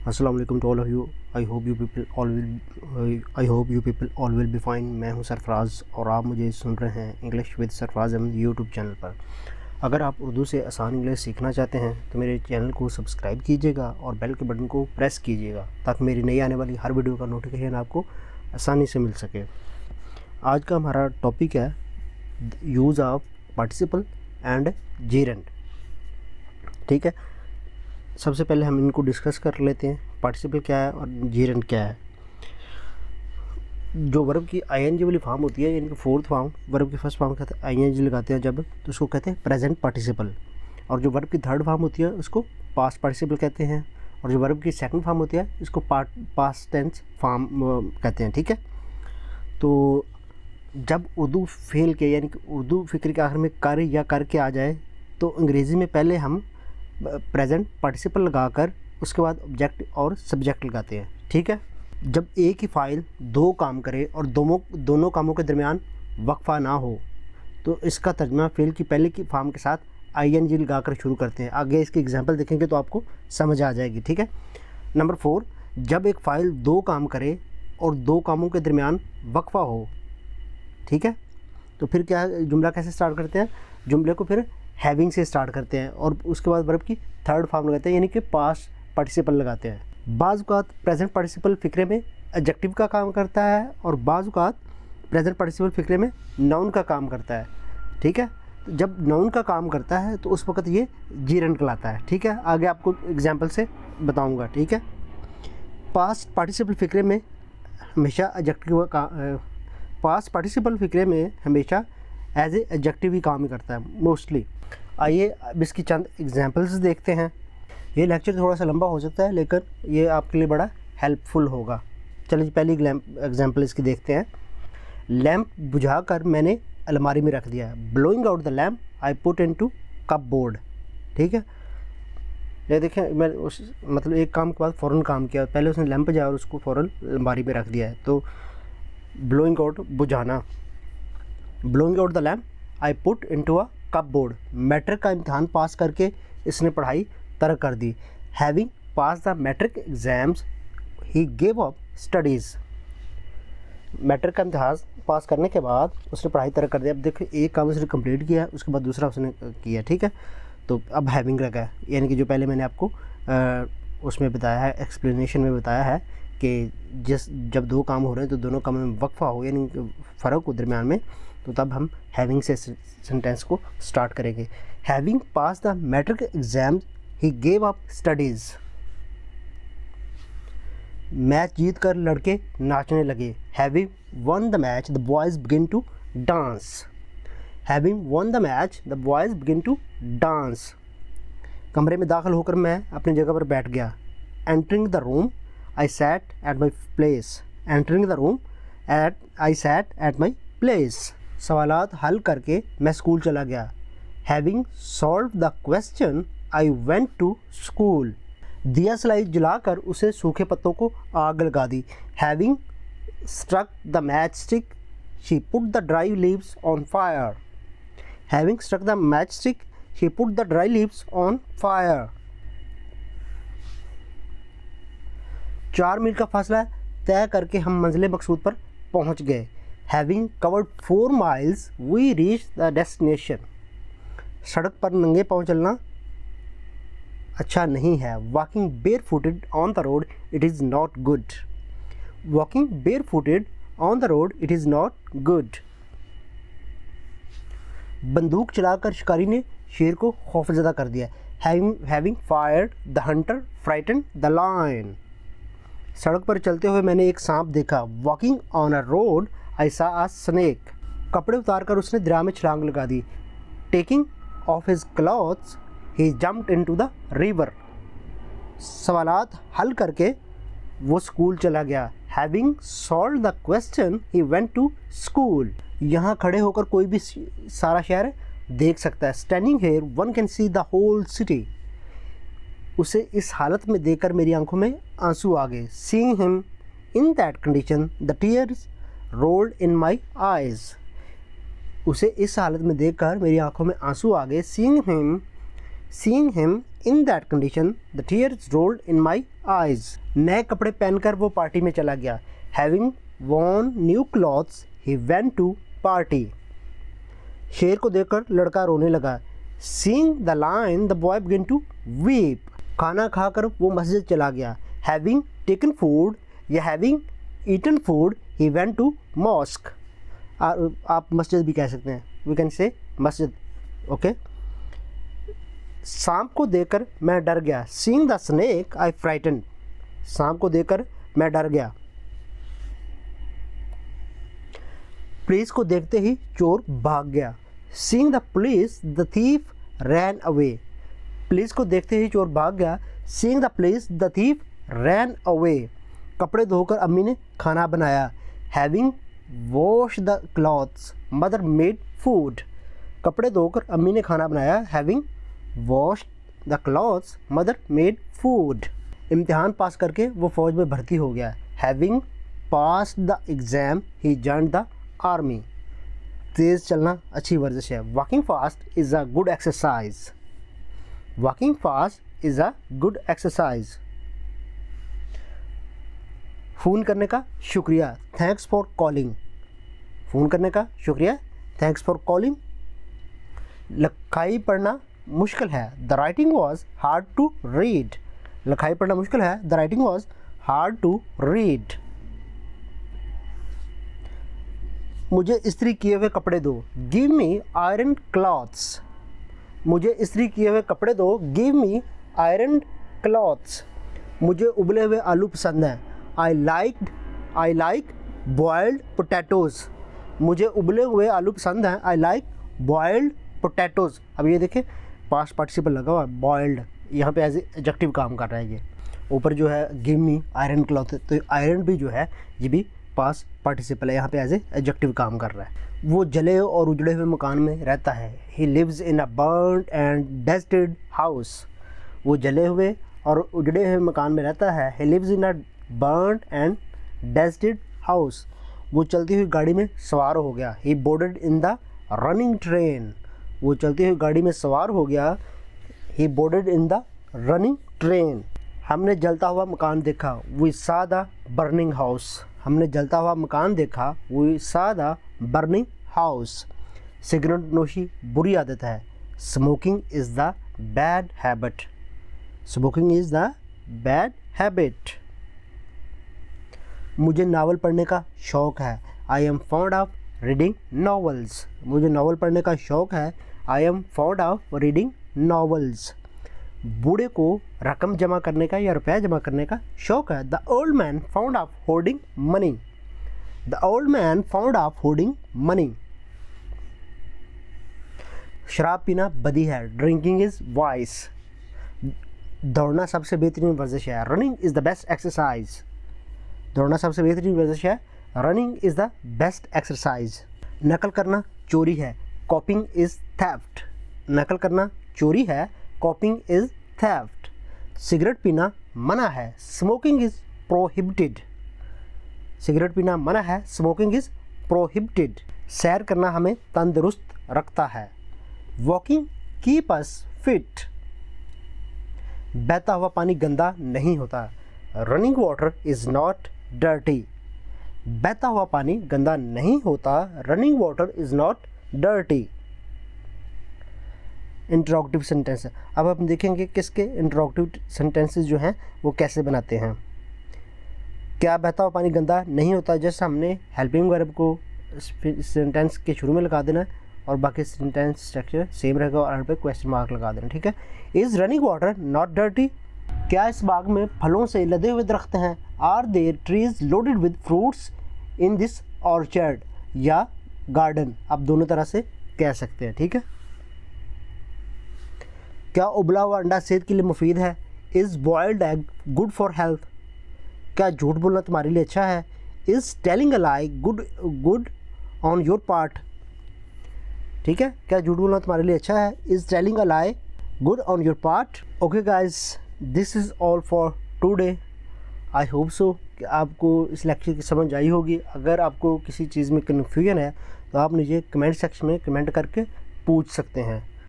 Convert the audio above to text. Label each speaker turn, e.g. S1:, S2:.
S1: अस्सलाम वालेकुम to all of you. I hope you people all will be fine. मैं हूं सरफराज और आप मुझे सुन रहे हैं English with Sarfaraz Ahmed YouTube channel पर। अगर आप उर्दू से आसान इंग्लिश सीखना चाहते हैं तो मेरे चैनल को सब्सक्राइब कीजिएगा और बेल के बटन को प्रेस कीजिएगा ताकि मेरी नई आने वाली हर वीडियो का नोटिफिकेशन आपको आसानी से मिल सके। आज का हमारा टॉपिक है use of participle and Geraint. ठीक है, सबसे पहले हम इनको डिस्कस कर लेते हैं। पार्टिसिपल क्या है और जेरेंट क्या है। जो वर्ब की आईएनजी वाली फॉर्म होती है, यानी कि फोर्थ फॉर्म, वर्ब की फर्स्ट फॉर्म कहते हैं आईएनजी लगाते हैं जब, तो उसको कहते हैं प्रेजेंट पार्टिसिपल। और जो वर्ब की थर्ड फॉर्म होती है उसको पास्ट पार्टिसिपल कहते हैं। और जो वर्ब की सेकंड फॉर्म होती है इसको पास्ट टेंस फॉर्म कहते हैं। ठीक है, तो जब उर्दू फेल के यानी कि उर्दू फिक्र के आखिर में कर या करके आ जाए तो अंग्रेज़ी में पहले हम प्रेजेंट पार्टिसिपल लगाकर उसके बाद ऑब्जेक्ट और सब्जेक्ट लगाते हैं। ठीक है, जब एक ही फ़ाइल दो काम करे और दोनों कामों के दरमियान वक्फा ना हो तो इसका तर्जमा फेल की पहले की फॉर्म के साथ आईएनजी लगाकर शुरू करते हैं। आगे इसकी एग्जांपल देखेंगे तो आपको समझ आ जाएगी। ठीक है, नंबर 4, जब एक फ़ाइल दो काम करे और दो कामों के दरमियान वक्फा हो। ठीक है, तो फिर क्या जुमला कैसे स्टार्ट करते हैं? जुमले को फिर हैविंग से स्टार्ट करते हैं और उसके बाद वर्ब की थर्ड फॉर्म लगाते हैं, यानी कि पास्ट पार्टिसिपल लगाते हैं। बाज़ औक़ात प्रेजेंट पार्टिसिपल फ़िक्रे में एडजेक्टिव का काम करता है और बाज़ औक़ात प्रेजेंट पार्टिसिपल फ़िक्रे में नाउन का काम करता है। ठीक है, तो जब नाउन का काम करता है तो उस वक़्त ये जेरेंट कहलाता है। ठीक है, आगे आपको एग्जाम्पल से बताऊँगा। ठीक है, पास्ट पार्टिसिपल फ़िक्रे में हमेशा एडजेक्टिव का पास्ट पार्टिसिपल फ़िक्रे में हमेशा एज ए एडजेक्टिव ही काम करता है मोस्टली। आइए अब इसकी चंद एग्जांपल्स देखते हैं। ये लेक्चर थोड़ा सा लंबा हो सकता है लेकिन ये आपके लिए बड़ा हेल्पफुल होगा। चलिए पहली एग्जांपल इसकी देखते हैं। लैंप बुझाकर मैंने अलमारी में रख दिया। Blowing out the lamp I put into cupboard. ठीक है, ये देखें, मैं मतलब एक काम के बाद फ़ौरन काम किया। पहले उसने लैंप बुझाया और उसको फ़ौरन अलमारी में रख दिया है। तो ब्लोइंग आउट बुझाना, blowing out the lamp I put into a cupboard. Matric का इम्तहान पास करके इसने पढ़ाई तर्क कर दी। Having pass the matric exams he gave up studies. Matric का इम्तहान पास करने के बाद उसने पढ़ाई तर्क कर दिया। अब देखिए एक काम उसने कंप्लीट किया, उसके बाद दूसरा उसने किया। ठीक है, तो अब हैविंग लगा है, यानी कि जो पहले मैंने आपको उसमें बताया है, एक्सप्लेनेशन में बताया है कि जब दो काम हो रहे हैं तो दोनों कामों में वक्फा हो यानी फ़र्क हो दरमियान में, तो तब हम हैविंग से सेंटेंस को स्टार्ट करेंगे। Having pass the matric exam he gave up studies. Match जीत कर लड़के नाचने लगे। Having won the match the boys begin to dance. Having won the match the boys begin to dance. कमरे में दाखिल होकर मैं अपनी जगह पर बैठ गया। Entering the room I sat at my place. Entering the room I sat at my place. सवालात हल करके मैं स्कूल चला गया। Having solve the question I went to school. दिया सलाई जलाकर उसे सूखे पत्तों को आग लगा दी। Having struck the match stick she put the dry leaves on fire. Having struck the match stick she put the dry leaves on fire. 4 मील का फासला तय करके हम मंजिल मकसूद पर पहुंच गए। Having covered 4 miles we reach the destination. सड़क पर नंगे पाँव चलना अच्छा नहीं है। Walking bare footed on the road it is not good. Walking bare footed on the road it is not good. बंदूक चलाकर शिकारी ने शेर को खौफजदा कर दिया। Having fired the hunter frighten the lion. सड़क पर चलते हुए मैंने एक सांप देखा। Walking on a road I सा अ स्नेक। कपड़े उतारकर उसने दरिया में छलांग लगा दी। Taking off his clothes he jumped into the river. सवालात हल करके वो स्कूल चला गया। Having solve the question he went to school. यहाँ खड़े होकर कोई भी सारा शहर देख सकता है। Standing here one can see the whole city. उसे इस हालत में देखकर मेरी आंखों में आंसू आ गए। Seeing him in that condition the tears rolled in my eyes. उसे इस हालत में देखकर मेरी आंखों में आंसू आ गए। Seeing him in that condition the tears rolled in my eyes. नए कपड़े पहनकर वो पार्टी में चला गया. Having worn new clothes, he went to party. शेर को देखकर लड़का रोने लगा. Seeing the lion, the boy began to weep. खाना खाकर वो मस्जिद चला गया. Having taken food या having eaten food, he went to mosque. आप मस्जिद भी कह सकते हैं. We can say मस्जिद. ओके. सांप को देखकर मैं डर गया. Seeing the snake, I frightened. सांप को देखकर मैं डर गया. पुलिस को देखते ही चोर भाग गया. Seeing the police, the thief ran away. Police को देखते ही चोर भाग गया. Seeing the police, the thief ran away. कपड़े धोकर अम्मी ने खाना बनाया. Having washed the clothes, mother made food. कपड़े धोकर अम्मी ने खाना बनाया. Having washed the clothes, mother made food. इम्तिहान पास करके वो फ़ौज में भर्ती हो गया. Having passed the exam, he joined the army. तेज़ चलना अच्छी वर्जिश है. Walking fast is a good exercise. Walking fast is a good exercise. Phone करने का शुक्रिया. Thanks for calling. फ़ोन करने का शुक्रिया. Thanks for calling. लिखाई पढ़ना मुश्किल है. The writing was hard to read. लिखाई पढ़ना मुश्किल है. The writing was hard to read. मुझे इस्त्री किए हुए कपड़े दो. Give me iron cloths. मुझे इस्त्री किए हुए कपड़े दो. Give me iron cloths. मुझे उबले हुए आलू पसंद हैं. I like boiled potatoes. मुझे उबले हुए आलू पसंद हैं. I like boiled potatoes. अब ये देखें पास्ट पार्टिसिपल लगा हुआ है. boiled यहाँ पे एज एडजेक्टिव काम कर रहा है. ये ऊपर जो है गिव मी आयरन क्लॉथ, तो आयरन भी जो है ये भी पास्ट पार्टिसिपल है. यहाँ पे एज एडजेक्टिव काम कर रहा है. वो जले और उजड़े हुए मकान में रहता है. He lives in a burned and deserted house. वो जले हुए और उजड़े हुए मकान में रहता है. He lives in a burned and deserted house. वो चलती हुई गाड़ी में सवार हो गया. He boarded in the running train. वो चलती हुई गाड़ी में सवार हो गया. He boarded in the running train. हमने जलता हुआ मकान देखा. We saw the burning house. हमने जलता हुआ मकान देखा. We saw the burning house. Cigarette नोशी बुरी आदत है. Smoking is the bad habit. Smoking is the bad habit. मुझे नावल पढ़ने का शौक़ है. I am fond of reading novels. मुझे नावल पढ़ने का शौक़ है. I am fond of reading novels. बूढ़े को रकम जमा करने का या रुपया जमा करने का शौक़ है. The old man found of holding money. The old man found of holding money. शराब पीना बदी है. Drinking is vice. दौड़ना सबसे बेहतरीन वर्जिश है. Running is the best exercise. दौड़ना सबसे बेहतरीन वर्जिश है. Running is the best exercise. नकल करना चोरी है. कॉपिंग इज़ थेफ्ट. नकल करना चोरी है. कॉपिंग इज़ थेफ्ट. सिगरेट पीना मना है. Smoking is prohibited. सिगरेट पीना मना है. Smoking is prohibited. सैर करना हमें तंदुरुस्त रखता है. Walking keep us fit. बहता हुआ पानी गंदा नहीं होता. Running water is not dirty. बहता हुआ पानी गंदा नहीं होता. Running water is not dirty. Interrogative sentence है. अब हम देखेंगे किसके इंटरोगेटिव सेंटेंसेस जो हैं वो कैसे बनाते हैं. क्या बहता हुआ पानी गंदा नहीं होता. जैसे हमने हेल्पिंग वर्ब को सेंटेंस के शुरू में लगा देना है और बाकी सेंटेंस स्ट्रक्चर सेम रहेगा और पे क्वेश्चन मार्क लगा देना. ठीक है. Is running water not dirty. क्या इस बाग में फलों से लदे हुए दरख्त हैं. Are there trees loaded with fruits in this orchard या गार्डन. आप दोनों तरह से कह सकते हैं. ठीक है. क्या उबला हुआ अंडा सेहत के लिए मुफीद है. Is boiled egg good for health. क्या झूठ बोलना तुम्हारे लिए अच्छा है. Is telling a lie good on your part. ठीक है. क्या झूठ बोलना तुम्हारे लिए अच्छा है. Is telling a lie good on your part. Okay guys, this is all for today. I hope so कि आपको इस लेक्चर की समझ आई होगी. अगर आपको किसी चीज़ में कन्फ्यूजन है तो आप मुझे कमेंट सेक्शन में कमेंट करके पूछ सकते हैं.